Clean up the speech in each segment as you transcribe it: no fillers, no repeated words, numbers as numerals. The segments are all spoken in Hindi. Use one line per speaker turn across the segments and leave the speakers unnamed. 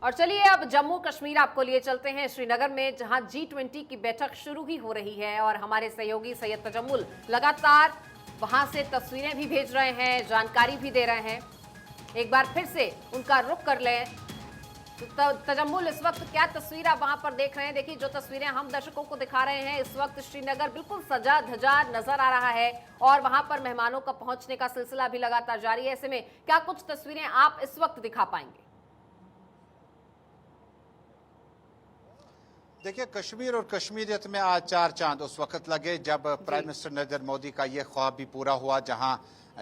और चलिए अब जम्मू कश्मीर आपको लिए चलते हैं श्रीनगर में, जहां G20 की बैठक शुरू ही हो रही है और हमारे सहयोगी सैयद तजम्मुल लगातार वहां से तस्वीरें भी भेज रहे हैं, जानकारी भी दे रहे हैं। एक बार फिर से उनका रुख कर लें तो तजम्मुल, इस वक्त क्या तस्वीर आप वहां पर देख रहे हैं? देखिए, जो तस्वीरें हम दर्शकों को दिखा रहे हैं, इस वक्त श्रीनगर बिल्कुल सजा धजा नजर आ रहा है और वहां पर मेहमानों का पहुंचने का सिलसिला भी लगातार जारी है। ऐसे में क्या कुछ तस्वीरें आप इस वक्त दिखा पाएंगे?
देखिए, कश्मीर और कश्मीरियत में आज चार चांद उस वक्त लगे जब प्राइम मिनिस्टर नरेंद्र मोदी का ये ख्वाब भी पूरा हुआ, जहां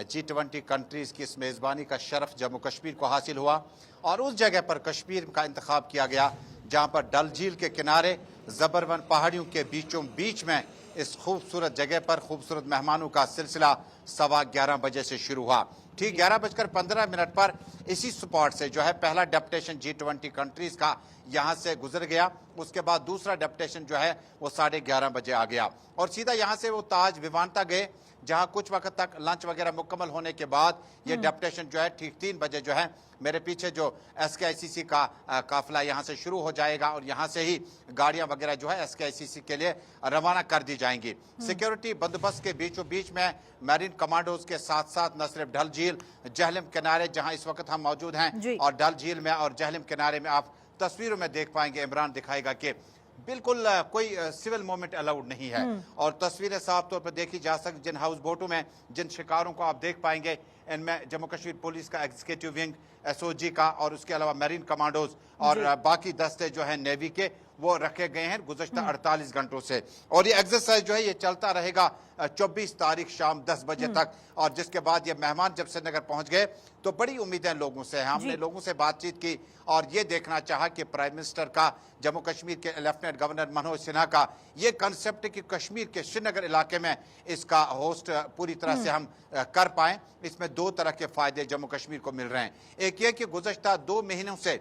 G20 कंट्रीज की इस मेज़बानी का शरफ जम्मू कश्मीर को हासिल हुआ और उस जगह पर कश्मीर का इंतखाब किया गया जहां पर डल झील के किनारे जबरवन पहाड़ियों के बीचों बीच में इस खूबसूरत जगह पर खूबसूरत मेहमानों का सिलसिला 11:15 बजे से शुरू हुआ। ठीक 11:15 पर इसी स्पॉट से जो है पहला डेपुटेशन G20 कंट्रीज का यहां से गुजर गया। उसके बाद दूसरा डेपुटेशन जो है वो 11:30 बजे आ गया और सीधा यहां से वो ताज विवांता गए, जहां कुछ वक्त तक लंच वगैरह मुकम्मल होने के बाद ये डेपुटेशन जो है ठीक 3 बजे जो है मेरे पीछे जो SKICC का काफिला यहां से शुरू हो जाएगा और यहां से ही गाड़ियां वगैरह जो है SKICC के लिए रवाना कर दी जाएंगी। सिक्योरिटी बंदोबस्त के बीचों बीच में मैरीन कमांडोज के साथ साथ न सिर्फ डल झील, जहलम किनारे जहां इस वक्त हम मौजूद हैं और डल झील में और जहलम किनारे में आप तस्वीरों में देख पाएंगे, इमरान दिखाएगा कि बिल्कुल कोई सिविल मूवमेंट अलाउड नहीं है और तस्वीरें साफ तौर पर देखी जा सकती। जिन हाउस बोटों में जिन शिकारों को आप देख पाएंगे, इनमें जम्मू कश्मीर पुलिस का एग्जीक्यूटिव विंग, SOG का और उसके अलावा मैरीन कमांडोज और बाकी दस्ते जो है नेवी के वो रखे गए हैं गुज़श्ता 48 घंटों से। और ये एक्सरसाइज जो है ये चलता रहेगा 24 तारीख शाम 10 बजे तक और जिसके बाद ये मेहमान जब श्रीनगर पहुंच गए तो बड़ी उम्मीदें लोगों से हैं। हमने लोगों से बातचीत की और ये देखना चाहा कि प्राइम मिनिस्टर का, जम्मू कश्मीर के लेफ्टिनेंट गवर्नर मनोज सिन्हा का ये कंसेप्ट है कि कश्मीर के श्रीनगर इलाके में इसका होस्ट पूरी तरह से हम कर पाएं। इसमें दो तरह के फायदे जम्मू कश्मीर को मिल रहे हैं। एक ये कि गुज़श्ता 2 महीनों से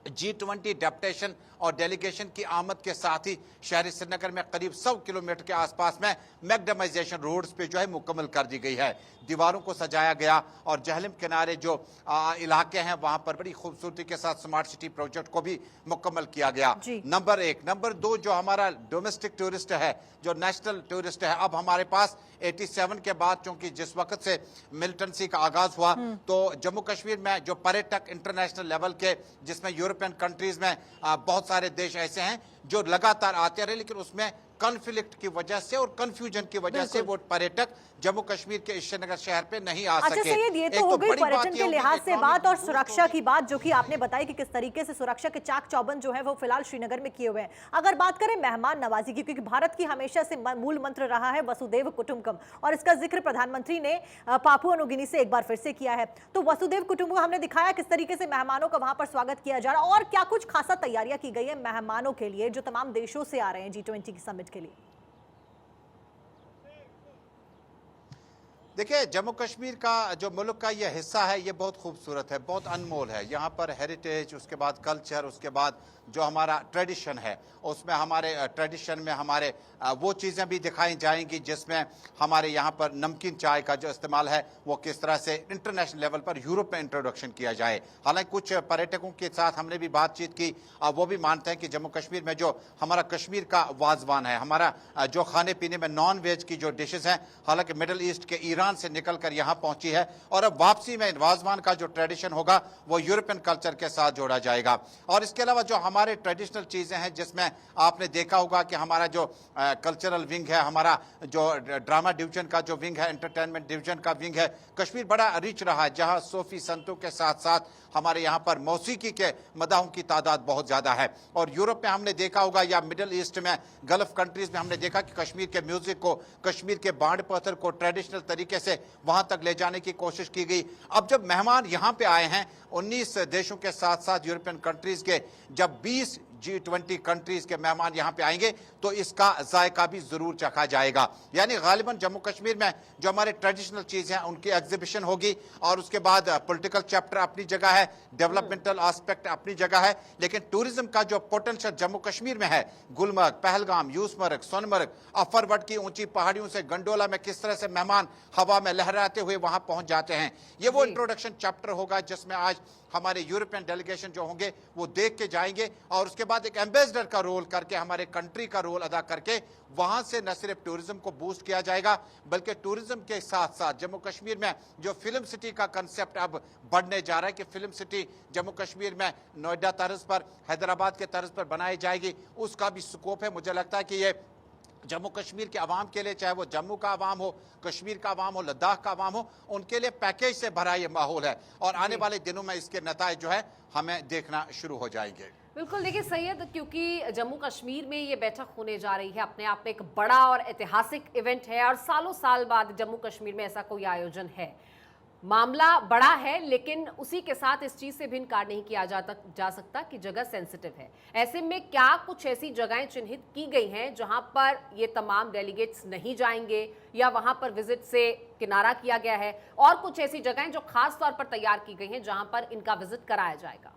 G20 डेपुटेशन और डेलीगेशन की आमद के साथ ही शहरी श्रीनगर में करीब 100 किलोमीटर के आसपास में मैकडमाइजेशन रोड्स पे जो है मुकम्मल कर दी गई है। दीवारों को सजाया गया और जहलम किनारे जो इलाके हैं वहां पर बड़ी खूबसूरती के साथ स्मार्ट सिटी प्रोजेक्ट को भी मुकम्मल किया गया। नंबर 1। नंबर 2, जो हमारा डोमेस्टिक टूरिस्ट है, जो नेशनल टूरिस्ट है, अब हमारे पास 87 के बाद चूंकि जिस वक्त से मिलिटेंसी का आगाज हुआ तो जम्मू कश्मीर में जो पर्यटक इंटरनेशनल लेवल के, जिसमें यूरोपियन कंट्रीज में बहुत सारे देश ऐसे हैं जो लगातार आते रहे, लेकिन उसमें कॉन्फ्लिक्ट की वजह से और कंफ्यूजन की वजह से वो पर्यटक जम्मू कश्मीर के श्रीनगर शहर पे नहीं आ सके।
अच्छा सैयद, ये तो हो गई पर्यटन के लिहाज से बात और सुरक्षा की बात, जो कि आपने बताई कि किस तरीके से सुरक्षा के चाक चौबंद जो है वो फिलहाल श्रीनगर में किए हुए हैं। अगर बात करें मेहमान नवाजी की, क्योंकि भारत की हमेशा से मूल मंत्र रहा है वसुदेव कुटुंबकम और इसका जिक्र प्रधानमंत्री ने पापुआ न्यू से एक बार फिर से किया है, तो वसुदेव कुटुंबकम हमने दिखाया किस तरीके से मेहमानों का वहां पर स्वागत किया जा रहा है और क्या कुछ खासा तैयारियां की गई है मेहमानों के लिए जो तमाम देशों से आ रहे हैं G20 की समिट के लिए?
देखिए, जम्मू कश्मीर का जो मुल्क का ये हिस्सा है ये बहुत खूबसूरत है, बहुत अनमोल है। यहाँ पर हेरिटेज, उसके बाद कल्चर, उसके बाद जो हमारा ट्रेडिशन है उसमें हमारे ट्रेडिशन में हमारे वो चीज़ें भी दिखाई जाएंगी जिसमें हमारे यहाँ पर नमकीन चाय का जो इस्तेमाल है वो किस तरह से इंटरनेशनल लेवल पर यूरोप में इंट्रोडक्शन किया जाए। हालांकि कुछ पर्यटकों के साथ हमने भी बातचीत की, वो भी मानते हैं कि जम्मू कश्मीर में जो हमारा कश्मीर का वाजवान है, हमारा जो खाने पीने में नॉन वेज की जो डिशेज हैं, हालांकि मिडल ईस्ट के ईरान से निकल कर यहाँ पहुंची है और अब वापसी में वाजवान का जो ट्रेडिशन होगा वो यूरोपियन कल्चर के साथ जोड़ा जाएगा। और इसके अलावा जो हमारे ट्रेडिशनल चीजें हैं जिसमें आपने देखा होगा कि हमारा जो कल्चरल विंग है, हमारा जो ड्रामा डिवीजन का जो विंग है, एंटरटेनमेंट डिवीजन का विंग है, कश्मीर बड़ा रिच रहा है, जहां सूफी संतों के साथ साथ हमारे यहाँ पर मौसीकी के मदाहों की तादाद बहुत ज्यादा है। और यूरोप में हमने देखा होगा या मिडिल ईस्ट में, गल्फ कंट्रीज में हमने देखा कि कश्मीर के म्यूजिक को, कश्मीर के बांड पत्थर को ट्रेडिशनल तरीके से वहां तक ले जाने की कोशिश की गई। अब जब मेहमान यहाँ पे आए हैं 19 देशों के साथ साथ यूरोपियन कंट्रीज के, जब 20 G20 कंट्रीज के मेहमान यहां पे आएंगे तो इसका जायका भी जरूर चखा जाएगा। यानी गालिबन जम्मू कश्मीर में जो हमारे ट्रेडिशनल चीज हैं उनकी एग्जीबिशन होगी और उसके बाद पॉलिटिकल चैप्टर अपनी जगह है, डेवलपमेंटल एस्पेक्ट अपनी जगह है, लेकिन टूरिज्म का जो पोटेंशियल जम्मू कश्मीर में है, गुलमर्ग, पहलगाम, यूसमर्ग, सोनमर्ग, अफरवट की ऊंची पहाड़ियों से गंडोला में किस तरह से मेहमान हवा में लहराते हुए वहां पहुंच जाते हैं, ये वो इंट्रोडक्शन चैप्टर होगा जिसमें आज हमारे यूरोपियन डेलीगेशन जो होंगे वो देख के जाएंगे और उसके बाद एक एम्बेसडर का रोल करके, हमारे कंट्री का रोल अदा करके वहां से न सिर्फ टूरिज्म को बूस्ट किया जाएगा बल्कि टूरिज्म के साथ साथ जम्मू कश्मीर में जो फिल्म सिटी का कंसेप्ट अब बढ़ने जा रहा है कि फिल्म सिटी जम्मू कश्मीर में नोएडा तर्ज पर, हैदराबाद के तर्ज पर बनाई जाएगी, उसका भी स्कोप है। मुझे लगता है कि ये जम्मू कश्मीर के अवाम के लिए, चाहे वो जम्मू का अवाम हो, कश्मीर का अवाम हो, लद्दाख का अवाम हो, उनके लिए पैकेज से भरा ये माहौल है और आने वाले दिनों में इसके नताए जो है हमें देखना शुरू हो जाएंगे।
बिल्कुल, देखिए सैयद, क्योंकि जम्मू कश्मीर में ये बैठक होने जा रही है, अपने आप में एक बड़ा और ऐतिहासिक इवेंट है और सालों साल बाद जम्मू कश्मीर में ऐसा कोई आयोजन है। मामला बड़ा है लेकिन उसी के साथ इस चीज से भी इनकार नहीं किया जा सकता कि जगह सेंसिटिव है। ऐसे में क्या कुछ ऐसी जगहें चिन्हित की गई हैं जहां पर ये तमाम डेलीगेट्स नहीं जाएंगे या वहां पर विजिट से किनारा किया गया है, और कुछ ऐसी जगहें जो खास तौर पर तैयार की गई हैं जहां पर इनका विजिट कराया जाएगा?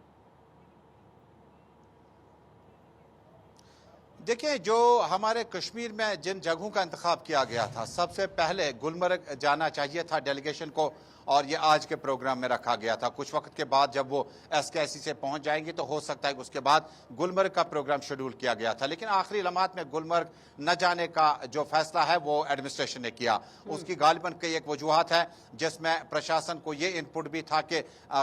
देखिए, जो हमारे कश्मीर में जिन जगहों का इंतखाब किया गया था, सबसे पहले गुलमर्ग जाना चाहिए था डेलीगेशन को और ये आज के प्रोग्राम में रखा गया था। कुछ वक्त के बाद जब वो SKIC से पहुंच जाएंगे तो हो सकता है कि उसके बाद गुलमर्ग का प्रोग्राम शेड्यूल किया गया था, लेकिन आखिरी लम्हात में गुलमर्ग न जाने का जो फैसला है वो एडमिनिस्ट्रेशन ने किया। उसकी गालिबन कई एक वजूहत है जिसमें प्रशासन को ये इनपुट भी था कि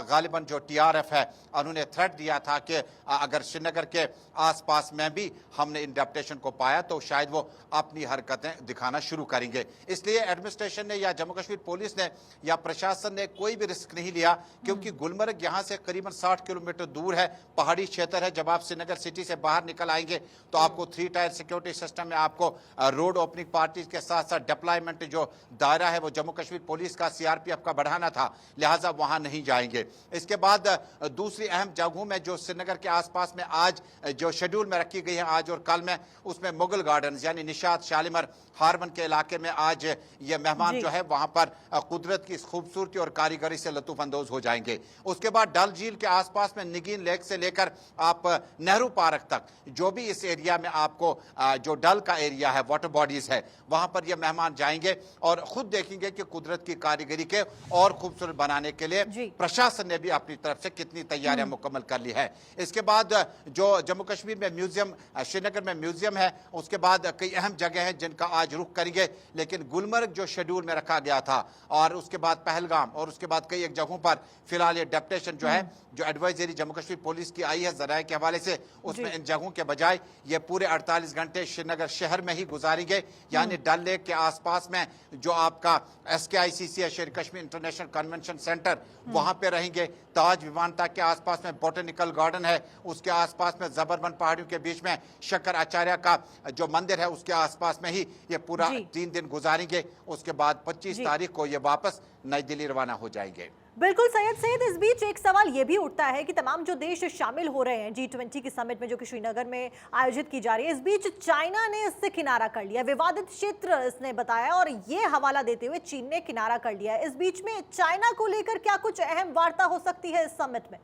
गालिबन जो TRF है उन्होंने थ्रेट दिया था कि अगर श्रीनगर के आसपास में भी हमने इन डेप्टेशन को पाया तो शायद वो अपनी हरकतें दिखाना शुरू करेंगे। इसलिए एडमिनिस्ट्रेशन ने या जम्मू कश्मीर पुलिस ने या प्रशासन ने कोई भी रिस्क नहीं लिया, क्योंकि गुलमर्ग यहाँ से करीबन 60 किलोमीटर दूर है, पहाड़ी क्षेत्र है। जब आप श्रीनगर सिटी से बाहर निकल आएंगे तो आपको 3 टायर सिक्योरिटी सिस्टम में आपको रोड ओपनिंग पार्टीज के साथ साथ डिप्लॉयमेंट जो दायरा है वो जम्मू कश्मीर पुलिस का, CRPF का बढ़ाना था, लिहाजा वहां नहीं जाएंगे। इसके बाद दूसरी अहम जगहों में जो श्रीनगर के आसपास में आज जो शेड्यूल में रखी गई है आज और कल में, उसमें मुगल गार्डन्स यानी निशात, शालीमार, हारमन के इलाके में आज ये मेहमान जो है वहां पर कुदरत की खूबसूरती और कारीगरी से लुत्फ अंदोज हो जाएंगे। उसके बाद डल झील के आसपास में निगीन लेक से लेकर आप नेहरू पार्क तक जो भी इस एरिया में आपको जो डल का एरिया है, वाटर बॉडीज है, वहां पर ये मेहमान जाएंगे और खुद देखेंगे कि कुदरत की कारीगरी के और खूबसूरत बनाने के लिए प्रशासन ने भी अपनी तरफ से कितनी तैयारियां मुकम्मल कर ली है। इसके बाद जो जम्मू कश्मीर में म्यूजियम, श्रीनगर में म्यूजियम है, उसके बाद कई अहम जगह हैं जिनका आज रुख करेंगे, लेकिन गुलमर्ग जो शेड्यूल में रखा गया था और उसके बाद पहलगाम और उसके बाद कई एक जगहों पर फिलहाल ये डेप्टेशन जो है, जो एडवाइजरी जम्मू कश्मीर पुलिस की आई है जराये के हवाले से, उसमें इन जगहों के बजाय ये पूरे 48 घंटे श्रीनगर शहर में ही गुजारेंगे। यानी डल लेक के आसपास में जो आपका SKICC है, शेर कश्मीर इंटरनेशनल कन्वेंशन सेंटर, वहां पे रहेंगे। ताज विमानतल के आसपास में बोटेनिकल गार्डन है, उसके आसपास में जबरबंद पहाड़ियों के बीच में शंकर आचार्य का जो मंदिर है उसके आसपास में ही ये पूरा 3 दिन गुजारेंगे। उसके बाद 25 तारीख को ये वापस नई दिल्ली रवाना हो जाएंगे।
बिल्कुल सैयद, इस बीच एक सवाल ये भी उठता है कि तमाम जो देश शामिल हो रहे हैं G20 की समिट में जो कि श्रीनगर में आयोजित की जा रही है, इस बीच चाइना ने इससे किनारा कर लिया, विवादित क्षेत्र इसने बताया और ये हवाला देते हुए चीन ने किनारा कर लिया है। इस बीच में चाइना को लेकर क्या कुछ अहम वार्ता हो सकती है इस समिट में?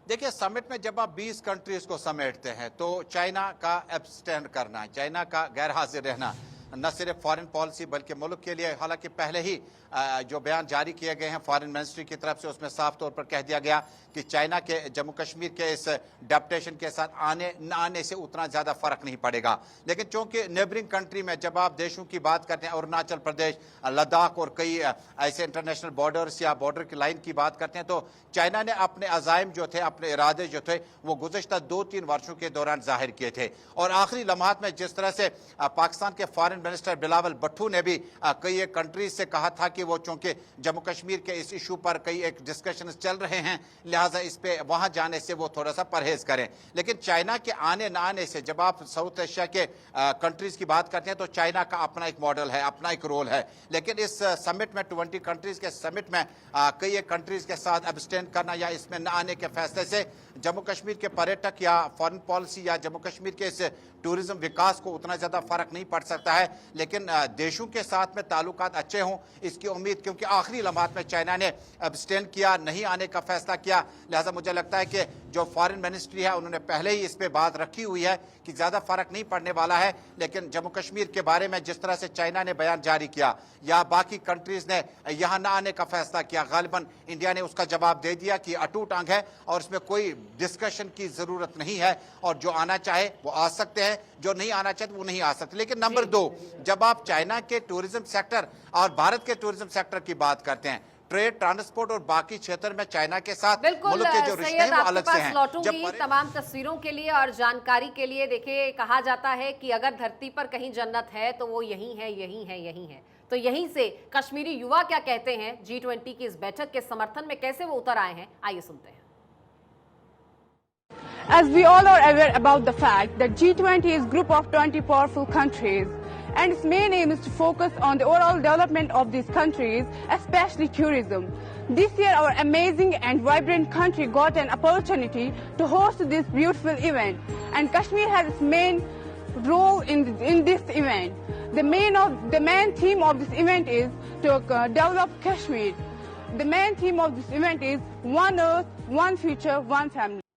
देखिए, समिट में जब आप 20 कंट्रीज को समेटते हैं तो चाइना का एब्सटेंड करना, चाइना का गैर हाजिर रहना न सिर्फ फॉरेन पॉलिसी बल्कि मुल्क के लिए, हालांकि पहले ही जो बयान जारी किए गए हैं फॉरेन मिनिस्ट्री की तरफ से उसमें साफ तौर पर कह दिया गया कि चाइना के जम्मू कश्मीर के इस डेप्टेशन के साथ आने न आने से उतना ज़्यादा फर्क नहीं पड़ेगा। लेकिन चूंकि नेबरिंग कंट्री में जब आप देशों की बात करते हैं, अरुणाचल प्रदेश, लद्दाख और कई ऐसे इंटरनेशनल बॉर्डर्स या बॉर्डर की लाइन की बात करते हैं, तो चाइना ने अपने अज़ाइम जो थे, अपने इरादे जो थे, वो गुज़श्ता 2-3 वर्षों के दौरान जाहिर किए थे। और आखिरी लम्हात में जिस तरह से पाकिस्तान के फॉरेन मिनिस्टर बिलावल भुट्टो ने भी कई एक कंट्रीज से कहा था कि वो चूंकि जम्मू कश्मीर के इस इशू पर कई एक डिस्कशन चल रहे हैं, लिहाजा इस पे वहां जाने से वो थोड़ा सा परहेज करें। लेकिन चाइना के आने न आने से, जब आप साउथ एशिया के कंट्रीज की बात करते हैं तो चाइना का अपना एक मॉडल है, अपना एक रोल है। लेकिन इस समिट में 20 कंट्रीज के समिट में कई एक कंट्रीज के साथ एब्सटेन करना या इसमें न आने के फैसले से जम्मू कश्मीर के पर्यटक या फॉरेन पॉलिसी या जम्मू कश्मीर के इस टूरिज्म विकास को उतना ज्यादा फर्क नहीं पड़ सकता है है, लेकिन देशों के साथ में ताल्लुकात अच्छे हों इसकी उम्मीद, क्योंकि आखिरी लम्हात में चाइना ने अब्सटेन किया, नहीं आने का फैसला किया। लिहाजा मुझे लगता है कि जो फॉरेन मिनिस्ट्री है उन्होंने पहले ही इस पे बात रखी हुई है कि ज्यादा फर्क नहीं पड़ने वाला है। लेकिन जम्मू कश्मीर के बारे में जिस तरह से चाइना ने बयान जारी किया या बाकी कंट्रीज ने यहां ना आने का फैसला किया, गालिबन इंडिया ने उसका जवाब दे दिया कि अटूट अंग है और इसमें कोई डिस्कशन की जरूरत नहीं है, और जो आना चाहे वो आ सकते हैं, जो नहीं आना चाहते वो नहीं आ सकते। लेकिन नंबर 2, जब आप चाइना के टूरिज्म सेक्टर और भारत के टूरिज्म सेक्टर की बात करते हैं, ट्रेड, ट्रांसपोर्ट और बाकी क्षेत्र में चाइना के साथ मुल्क के जो रिश्ते हैं वो अलग से हैं।
लौटूंगी तमाम तस्वीरों के लिए और जानकारी के लिए। देखिए, कहा जाता है कि अगर धरती पर कहीं जन्नत है तो वो यही है, यही है, यही है। तो यहीं से कश्मीरी युवा क्या कहते हैं, G20 की इस बैठक के समर्थन में कैसे वो उतर आए हैं, आइए सुनते हैं।
As we all are aware about the fact that G20 is a group of 20 powerful countries, and its main aim is to focus on the overall development of these countries, especially tourism. This year, our amazing and vibrant country got an opportunity to host this beautiful event, and Kashmir has its main role in this event. The main theme of this event is to develop Kashmir. The main theme of this event is One Earth, One Future, One Family.